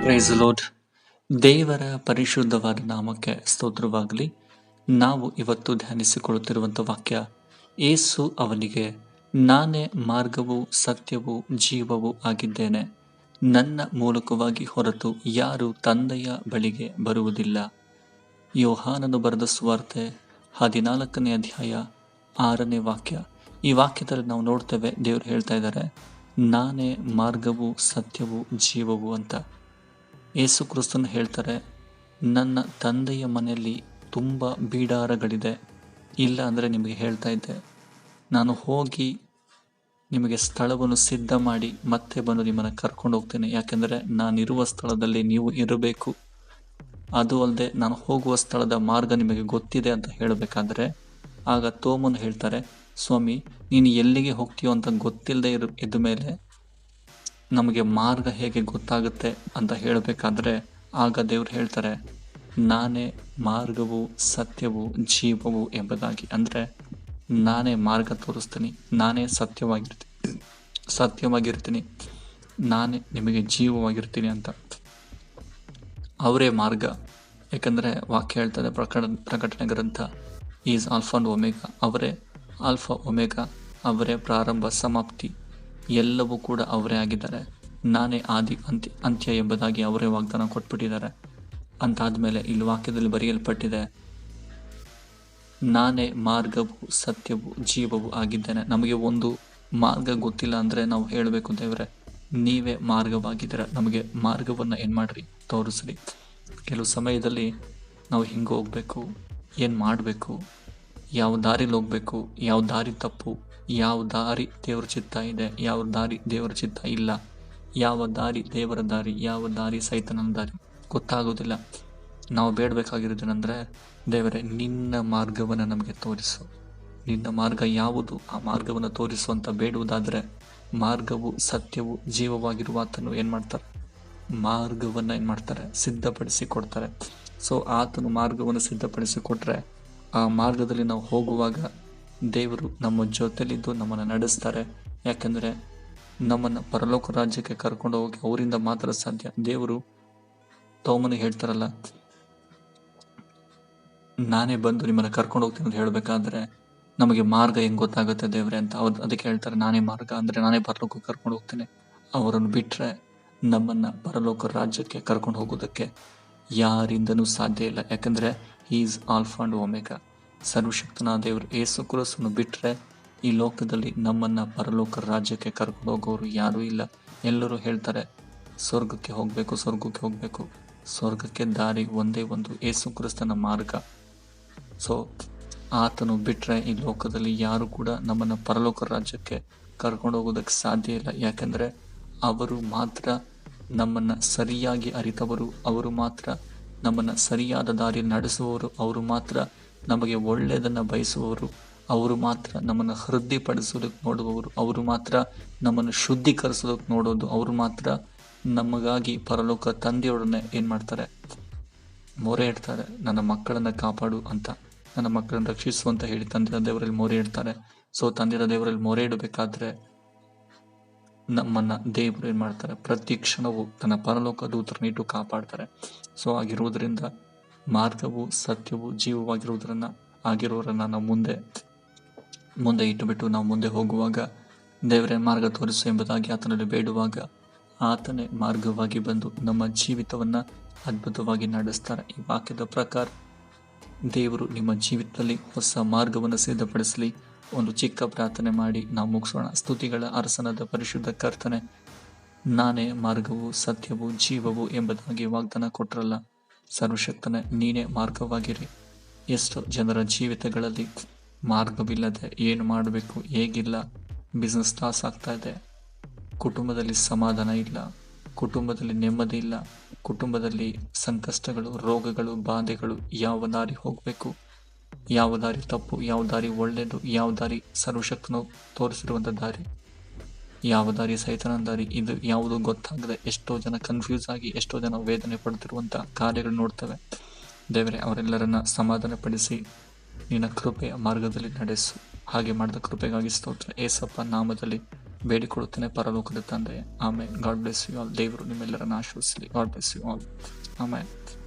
Price lord. ದೇವರ ಪರಿಶುದ್ಧವಾದ ನಾಮಕ್ಕೆ ಸ್ತೋತ್ರವಾಗಲಿ. ನಾವು ಇವತ್ತು ಧ್ಯಾನಿಸಿಕೊಳ್ಳುತ್ತಿರುವಂಥ ವಾಕ್ಯ, ಏಸು ಅವನಿಗೆ, ನಾನೇ ಮಾರ್ಗವೂ ಸತ್ಯವೂ ಜೀವವೂ ಆಗಿದ್ದೇನೆ, ನನ್ನ ಮೂಲಕವಾಗಿ ಹೊರತು ಯಾರು ತಂದೆಯ ಬಳಿಗೆ ಬರುವುದಿಲ್ಲ. ಯೋಹಾನನು ಬರೆದ ಸುವಾರ್ತೆ 14ನೇ ಅಧ್ಯಾಯ 6ನೇ ವಾಕ್ಯ. ಈ ವಾಕ್ಯದಲ್ಲಿ ನಾವು ನೋಡ್ತೇವೆ, ದೇವರು ಹೇಳ್ತಾ ಇದ್ದಾರೆ, ನಾನೇ ಮಾರ್ಗವೂ ಸತ್ಯವೂ ಜೀವವೂ ಅಂತ. ಯೇಸು ಕ್ರಿಸ್ತನು ಹೇಳ್ತಾರೆ, ನನ್ನ ತಂದೆಯ ಮನೆಯಲ್ಲಿ ತುಂಬ ಬೀಡಾರಗಳಿದೆ, ಇಲ್ಲ ಅಂದರೆ ನಿಮಗೆ ಹೇಳ್ತಾ ಇದ್ದೆ, ನಾನು ಹೋಗಿ ನಿಮಗೆ ಸ್ಥಳವನ್ನು ಸಿದ್ಧ ಮಾಡಿ ಮತ್ತೆ ಬಂದು ನಿಮ್ಮನ್ನು ಕರ್ಕೊಂಡು ಹೋಗ್ತೇನೆ. ಯಾಕೆಂದರೆ ನಾನಿರುವ ಸ್ಥಳದಲ್ಲಿ ನೀವು ಇರಬೇಕು. ಅದು ಅಲ್ಲದೆ ನಾನು ಹೋಗುವ ಸ್ಥಳದ ಮಾರ್ಗ ನಿಮಗೆ ಗೊತ್ತಿದೆ ಅಂತ ಹೇಳಬೇಕಾದ್ರೆ, ಆಗ ತೋಮನು ಹೇಳ್ತಾರೆ, ಸ್ವಾಮಿ ನೀನು ಎಲ್ಲಿಗೆ ಹೋಗ್ತೀಯೋ ಅಂತ ಗೊತ್ತಿಲ್ಲದೆ ಇದ್ದ ಮೇಲೆ ನಮಗೆ ಮಾರ್ಗ ಹೇಗೆ ಗೊತ್ತಾಗುತ್ತೆ ಅಂತ ಹೇಳಬೇಕಾದ್ರೆ, ಆಗ ದೇವ್ರು ಹೇಳ್ತಾರೆ, ನಾನೇ ಮಾರ್ಗವು ಸತ್ಯವು ಜೀವವು ಎಂಬುದಾಗಿ. ಅಂದರೆ ನಾನೇ ಮಾರ್ಗ ತೋರಿಸ್ತೀನಿ, ನಾನೇ ಸತ್ಯವಾಗಿರ್ತೀನಿ, ನಾನೇ ನಿಮಗೆ ಜೀವವಾಗಿರ್ತೀನಿ ಅಂತ. ಅವರೇ ಮಾರ್ಗ. ಯಾಕಂದರೆ ವಾಕ್ಯ ಹೇಳ್ತದೆ, ಪ್ರಕಟಣೆ ಗ್ರಂಥ, ಈಸ್ ಆಲ್ಫಾ ಅಂಡ್ ಒಮೆಗಾ. ಅವರೇ ಆಲ್ಫಾ ಒಮೆಗಾ, ಅವರೇ ಪ್ರಾರಂಭ ಸಮಾಪ್ತಿ, ಎಲ್ಲವೂ ಕೂಡ ಅವರೇ ಆಗಿದ್ದಾರೆ. ನಾನೇ ಆದಿ ಅಂತ್ಯ ಎಂಬುದಾಗಿ ಅವರೇ ವಾಗ್ದಾನ ಕೊಟ್ಬಿಟ್ಟಿದ್ದಾರೆ. ಅಂತಾದ್ಮೇಲೆ ಇಲ್ಲಿ ವಾಕ್ಯದಲ್ಲಿ ಬರೆಯಲ್ಪಟ್ಟಿದೆ, ನಾನೇ ಮಾರ್ಗವು ಸತ್ಯವು ಜೀವವು ಆಗಿದ್ದೇನೆ. ನಮಗೆ ಒಂದು ಮಾರ್ಗ ಗೊತ್ತಿಲ್ಲ ಅಂದರೆ ನಾವು ಹೇಳಬೇಕು, ದೇವರೇ ನೀವೇ ಮಾರ್ಗವಾಗಿದ್ದೀರ, ನಮಗೆ ಮಾರ್ಗವನ್ನು ಏನು ಮಾಡ್ರಿ, ತೋರಿಸ್ರಿ. ಕೆಲವು ಸಮಯದಲ್ಲಿ ನಾವು ಹಿಂಗೆ ಹೋಗ್ಬೇಕು, ಏನು ಮಾಡಬೇಕು, ಯಾವ ದಾರಿಲಿ ಹೋಗ್ಬೇಕು, ಯಾವ ದಾರಿ ತಪ್ಪು, ಯಾವ ದಾರಿ ದೇವರ ಚಿತ್ತ ಇದೆ, ಯಾವ ದಾರಿ ದೇವರ ಚಿತ್ತ ಇಲ್ಲ, ಯಾವ ದಾರಿ ದೇವರ ದಾರಿ, ಯಾವ ದಾರಿ ಸೈತನನ ದಾರಿ ಗೊತ್ತಾಗೋದಿಲ್ಲ. ನಾವು ಬೇಡಬೇಕಾಗಿರೋದೇನೆಂದರೆ, ದೇವರೇ ನಿನ್ನ ಮಾರ್ಗವನ್ನು ನಮಗೆ ತೋರಿಸು, ನಿನ್ನ ಮಾರ್ಗ ಯಾವುದು ಆ ಮಾರ್ಗವನ್ನು ತೋರಿಸು ಅಂತ ಬೇಡುವುದಾದರೆ, ಮಾರ್ಗವು ಸತ್ಯವು ಜೀವವಾಗಿರುವ ಆತನು ಏನು ಮಾಡ್ತಾರೆ, ಮಾರ್ಗವನ್ನು ಏನು ಮಾಡ್ತಾರೆ, ಸಿದ್ಧಪಡಿಸಿ ಕೊಡ್ತಾರೆ. ಸೊ ಆತನು ಮಾರ್ಗವನ್ನು ಸಿದ್ಧಪಡಿಸಿ ಕೊಟ್ಟರೆ, ಆ ಮಾರ್ಗದಲ್ಲಿ ನಾವು ಹೋಗುವಾಗ ದೇವರು ನಮ್ಮ ಜೊತೆಲಿದ್ದು ನಮ್ಮನ್ನು ನಡೆಸ್ತಾರೆ. ಯಾಕೆಂದರೆ ನಮ್ಮನ್ನು ಪರಲೋಕ ರಾಜ್ಯಕ್ಕೆ ಕರ್ಕೊಂಡು ಹೋಗಿ ಅವರಿಂದ ಮಾತ್ರ ಸಾಧ್ಯ. ದೇವರು ತೋಮನಿಗೆ ಹೇಳ್ತಾರಲ್ಲ, ನಾನೇ ಬಂದು ನಿಮ್ಮನ್ನು ಕರ್ಕೊಂಡು ಹೋಗ್ತೀನಿ ಅಂತ ಹೇಳಬೇಕಾದ್ರೆ ನಮಗೆ ಮಾರ್ಗ ಹೆಂಗೆ ಗೊತ್ತಾಗುತ್ತೆ ದೇವರೇ ಅಂತ. ಅದಕ್ಕೆ ಹೇಳ್ತಾರೆ, ನಾನೇ ಮಾರ್ಗ ಅಂದರೆ ನಾನೇ ಪರಲೋಕಕ್ಕೆ ಕರ್ಕೊಂಡು ಹೋಗ್ತೀನಿ. ಅವರನ್ನು ಬಿಟ್ಟರೆ ನಮ್ಮನ್ನು ಪರಲೋಕ ರಾಜ್ಯಕ್ಕೆ ಕರ್ಕೊಂಡು ಹೋಗೋದಕ್ಕೆ ಯಾರಿಂದನೂ ಸಾಧ್ಯ ಇಲ್ಲ. ಯಾಕಂದರೆ ಈಸ್ ಆಲ್ಫಾ ಅಂಡ್ ಒಮೆಗಾ. ಸರ್ವಶಕ್ತನಾದ ದೇವರು ಯೇಸು ಕ್ರಿಸ್ತನು ಬಿಟ್ಟರೆ ಈ ಲೋಕದಲ್ಲಿ ನಮ್ಮನ್ನು ಪರಲೋಕ ರಾಜ್ಯಕ್ಕೆ ಕರ್ಕೊಂಡು ಹೋಗೋರು ಯಾರೂ ಇಲ್ಲ. ಎಲ್ಲರೂ ಹೇಳ್ತಾರೆ ಸ್ವರ್ಗಕ್ಕೆ ಹೋಗಬೇಕು. ಸ್ವರ್ಗಕ್ಕೆ ದಾರಿ ಒಂದೇ ಒಂದು, ಯೇಸು ಕ್ರಿಸ್ತನ ಮಾರ್ಗ. ಸೊ ಆತನು ಬಿಟ್ಟರೆ ಈ ಲೋಕದಲ್ಲಿ ಯಾರು ಕೂಡ ನಮ್ಮನ್ನು ಪರಲೋಕ ರಾಜ್ಯಕ್ಕೆ ಕರ್ಕೊಂಡು ಹೋಗೋದಕ್ಕೆ ಸಾಧ್ಯ ಇಲ್ಲ. ಯಾಕೆಂದರೆ ಅವರು ಮಾತ್ರ ನಮ್ಮನ್ನು ಸರಿಯಾಗಿ ಅರಿತವರು, ಅವರು ಮಾತ್ರ ನಮ್ಮನ್ನು ಸರಿಯಾದ ದಾರಿಯಲ್ಲಿ ನಡೆಸುವವರು, ಅವರು ಮಾತ್ರ ನಮಗೆ ಒಳ್ಳೆಯದನ್ನು ಬಯಸುವವರು, ಅವರು ಮಾತ್ರ ನಮ್ಮನ್ನು ವೃದ್ಧಿಪಡಿಸೋದಕ್ಕೆ ನೋಡುವವರು, ಅವರು ಮಾತ್ರ ನಮ್ಮನ್ನು ಶುದ್ಧೀಕರಿಸೋದಕ್ಕೆ ನೋಡೋದು, ಅವರು ಮಾತ್ರ ನಮಗಾಗಿ ಪರಲೋಕ ತಂದೆಯೊಡನೆ ಏನು ಮಾಡ್ತಾರೆ, ಮೊರೆ ಇಡ್ತಾರೆ, ನನ್ನ ಮಕ್ಕಳನ್ನು ಕಾಪಾಡು ಅಂತ, ನನ್ನ ಮಕ್ಕಳನ್ನು ರಕ್ಷಿಸು ಅಂತ ಹೇಳಿ ತಂದೆಯ ದೇವರಲ್ಲಿ ಮೊರೆ ಇಡ್ತಾರೆ. ಸೊ ತಂದೆಯ ದೇವರಲ್ಲಿ ಮೊರೆ ಇಡಬೇಕಾದ್ರೆ ನಮ್ಮನ್ನು ದೇವರು ಏನು ಮಾಡ್ತಾರೆ, ಪ್ರತಿ ಕ್ಷಣವೂ ತನ್ನ ಪರಲೋಕ ದೂತರನ್ನ ಇಟ್ಟು ಕಾಪಾಡ್ತಾರೆ. ಸೊ ಆಗಿರುವುದರಿಂದ ಮಾರ್ಗವು ಸತ್ಯವು ಆಗಿರೋರನ್ನ ನಾವು ಮುಂದೆ ಇಟ್ಟುಬಿಟ್ಟು ನಾವು ಮುಂದೆ ಹೋಗುವಾಗ ದೇವರೇ ಮಾರ್ಗ ತೋರಿಸು ಎಂಬುದಾಗಿ ಆತನಲ್ಲಿ ಬೇಡುವಾಗ, ಆತನೇ ಮಾರ್ಗವಾಗಿ ಬಂದು ನಮ್ಮ ಜೀವಿತವನ್ನು ಅದ್ಭುತವಾಗಿ ನಡೆಸ್ತಾರೆ. ಈ ವಾಕ್ಯದ ಪ್ರಕಾರ ದೇವರು ನಿಮ್ಮ ಜೀವಿತದಲ್ಲಿ ಹೊಸ ಮಾರ್ಗವನ್ನು ಸಿದ್ಧಪಡಿಸಲಿ. ಒಂದು ಚಿಕ್ಕ ಪ್ರಾರ್ಥನೆ ಮಾಡಿ ನಾವು ಮುಗಿಸೋಣ. ಸ್ತುತಿಗಳ ಅರಸನಾದ ಪರಿಶುದ್ಧ ಕರ್ತನೆ, ನಾನೇ ಮಾರ್ಗವು ಸತ್ಯವು ಜೀವವು ಎಂಬುದಾಗಿ ವಾಗ್ದಾನ ಕೊಟ್ಟರಲ್ಲ, ಸರ್ವಶಕ್ತನೇ ನೀನೇ ಮಾರ್ಗವಾಗಿರಿ. ಎಷ್ಟೋ ಜನರ ಜೀವಿತಗಳಲ್ಲಿ ಮಾರ್ಗವಿಲ್ಲದೆ ಏನು ಮಾಡಬೇಕು ಹೇಗಿಲ್ಲ, ಬಿಸ್ನೆಸ್ ಲಾಸ್ ಆಗ್ತಾ ಇದೆ, ಕುಟುಂಬದಲ್ಲಿ ಸಮಾಧಾನ ಇಲ್ಲ, ಕುಟುಂಬದಲ್ಲಿ ನೆಮ್ಮದಿ ಇಲ್ಲ, ಕುಟುಂಬದಲ್ಲಿ ಸಂಕಷ್ಟಗಳು, ರೋಗಗಳು, ಬಾಧೆಗಳು. ಯಾವ ದಾರಿ ಹೋಗಬೇಕು, ಯಾವ ದಾರಿ ತಪ್ಪು, ಯಾವ ದಾರಿ ಒಳ್ಳೆಯದು, ಯಾವ ದಾರಿ ಸರ್ವಶಕ್ತನು ತೋರಿಸಿರುವಂಥ ದಾರಿ, ಯಾವ ದಾರಿ ಸೈತನ ದಾರಿ, ಇದು ಯಾವುದು ಗೊತ್ತಾಗದೆ ಎಷ್ಟೋ ಜನ ಕನ್ಫ್ಯೂಸ್ ಆಗಿ ಎಷ್ಟೋ ಜನ ವೇದನೆ ಪಡ್ತಿರುವಂಥ ಕಾರ್ಯಗಳು ನೋಡ್ತೇವೆ. ದೇವರೇ ಅವರೆಲ್ಲರನ್ನ ಸಮಾಧಾನಪಡಿಸಿ ನಿನ್ನ ಕೃಪೆಯ ಮಾರ್ಗದಲ್ಲಿ ನಡೆಸು. ಹಾಗೆ ಮಾಡಿದ ಕೃಪೆಗಾಗಿ ಸ್ತೋತ್ರ. ಏಸಪ್ಪ ನಾಮದಲ್ಲಿ ಬೇಡಿಕೊಳ್ಳುತ್ತೇನೆ ಪರಲೋಕದ ತಂದೆ. ಆಮೇಲೆ. God bless you all. ದೇವರು ನಿಮ್ಮೆಲ್ಲರನ್ನ ಆಶೀರ್ವದಿಸಲಿ. God bless you all. ಆಮೇಲೆ.